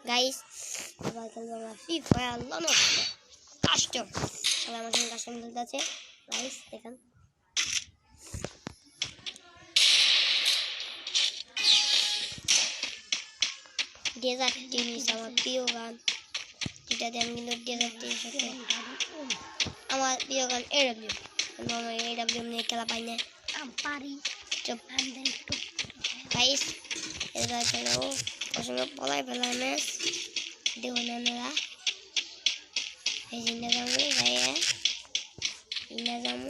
Guys এবার খেলবো আমরা ফ্রি ফায়ার লনো কাস্টম। সবাই আমার সঙ্গে কাস্টম খেলতে আছে গাইস। দেখেন ডেজার্ট টিভিস আমার প্রিয় গান, যেটা দিয়ে আমি কিন্তু ডেজার্ট টিভির সাথে আমার প্রিয় গান এডব্লিউ, কিন্তু আমার এডব্লিউ নিয়ে খেলা পাই না পারি। চুপ গাইস এবার খেলো ওর সঙ্গে পলাই ফেলা ম্যাচ দেখুন আপনারা। এই জিনিসটা যাবো ভাইয়া ইনা যাবো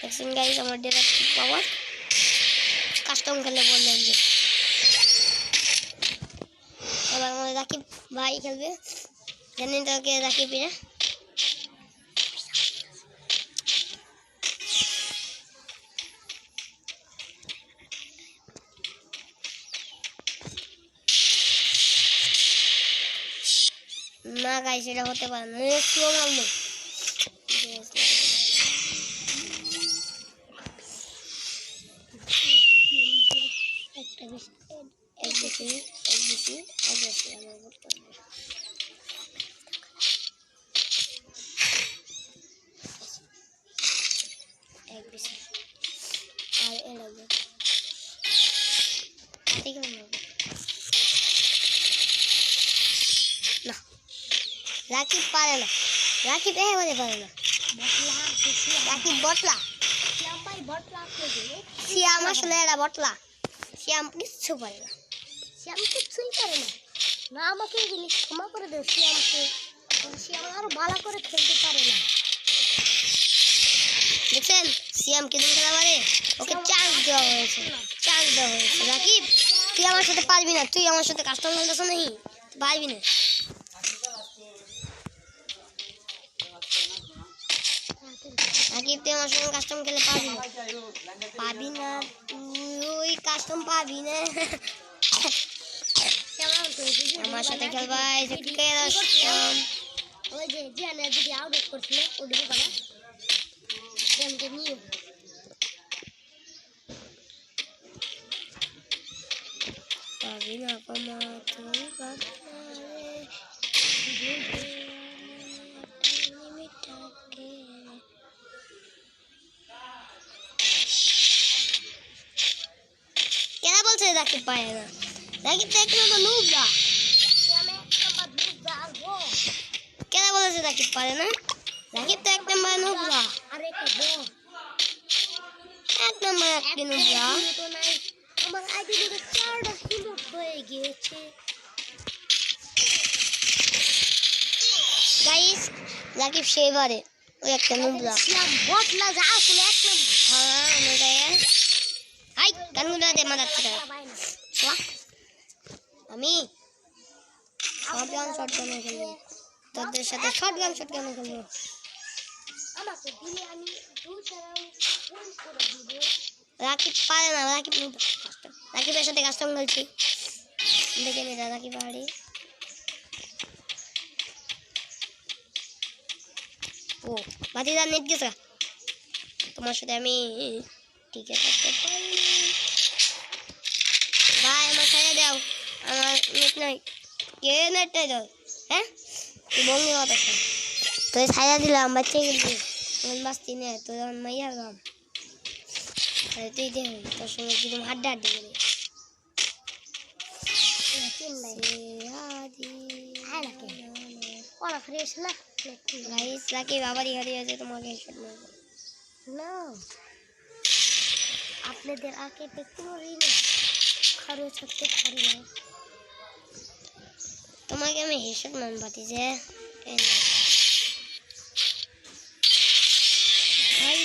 দেখছেন গাইস আমার ডেজার্ট পাওয়ার কাস্টম খেলে বললেন যে। এবার আমাদের রাকিব ভাই খেলবে, জানেন তো কে রাকিব না? না গাইস এটা হতে পারে না, স্লো মারলো। রাকিব পারে না, রাকিব একেবারে পারে না। রাকিব বটলা, শিয়াম আসলে এরা বটলা। শিয়াম কিচ্ছু পারে না, শিয়াম কিচ্ছুই পারে না। না আমাকে এগুলি ক্ষমা করে দেও শিয়ামকে, শিয়াম আরো ভালো করে খেলতে পারে না। দেখছেন শিয়াম কিরকম খেলা পারে, ওকে চান্স দেওয়া হয়েছে, চান্স দেওয়া হয়েছে। রাকিব তুই আমার সাথে পারবি না, তুই আমার সাথে কাস্টম খেলতেছ নাকি পারবি না। রাকিব তুই আমার সঙ্গে কাস্টম খেলে পারবি না, পাবি না তুই কাস্টম পাবি না। আমার সাথে খেলবা এই যে কাস্টম ওই যে জিয়ানে যদি আউট করছিল ওদিকে করা গেমকে নিয়ে পাবি না কমা তুই বাবা কেনা বলছে রাকিব পায় না, রাকিব তো এক নম্বর নুবরা। কেনা বলেছে রাকিব পারে না, রাকিব তো এক নম্বর নুবরা, এক নম্বর একটি নুবরা। আমার আইডি থেকে 4টা হিমোট হয়ে গিয়েছে গাইস। রাকিব সেবারে ওই একটা নুবরা বটলা যা আসলে এক নম্বর। হ্যাঁ আমি গায়ে হাই গানগুলা দে মারাচ্ছে আমি শটগান খেলবো, তোদের সাথে শটগান খেলবো। রাকিব পারে না, রাকিবের সাথে কাস্টম খেলছি দেখে নি রাকিব পারে। ও বাতিদা নেট গেছে, তোমার সাথে আমি টিকে থাকতে পারি ভাই। আমার ছাড়া দাও, আমার নেট নাই। কে নেটটা দাও? হ্যাঁ তুই বঙ্গি কথা তুই ছাড়া দিলাম বাচ্চা কিন্তু বাঁচতি না তোর মাইয়া গাম তুই দেখ তোর সঙ্গে কিরকম হাড্ডা করি। রাকিব আবারই হারিয়েছে তোমাকে। না আপনাদের আগে কোনো ঋণ খরচ করতে পারি না, তোমাকে আমি হেসব মান পাতি যে ভাই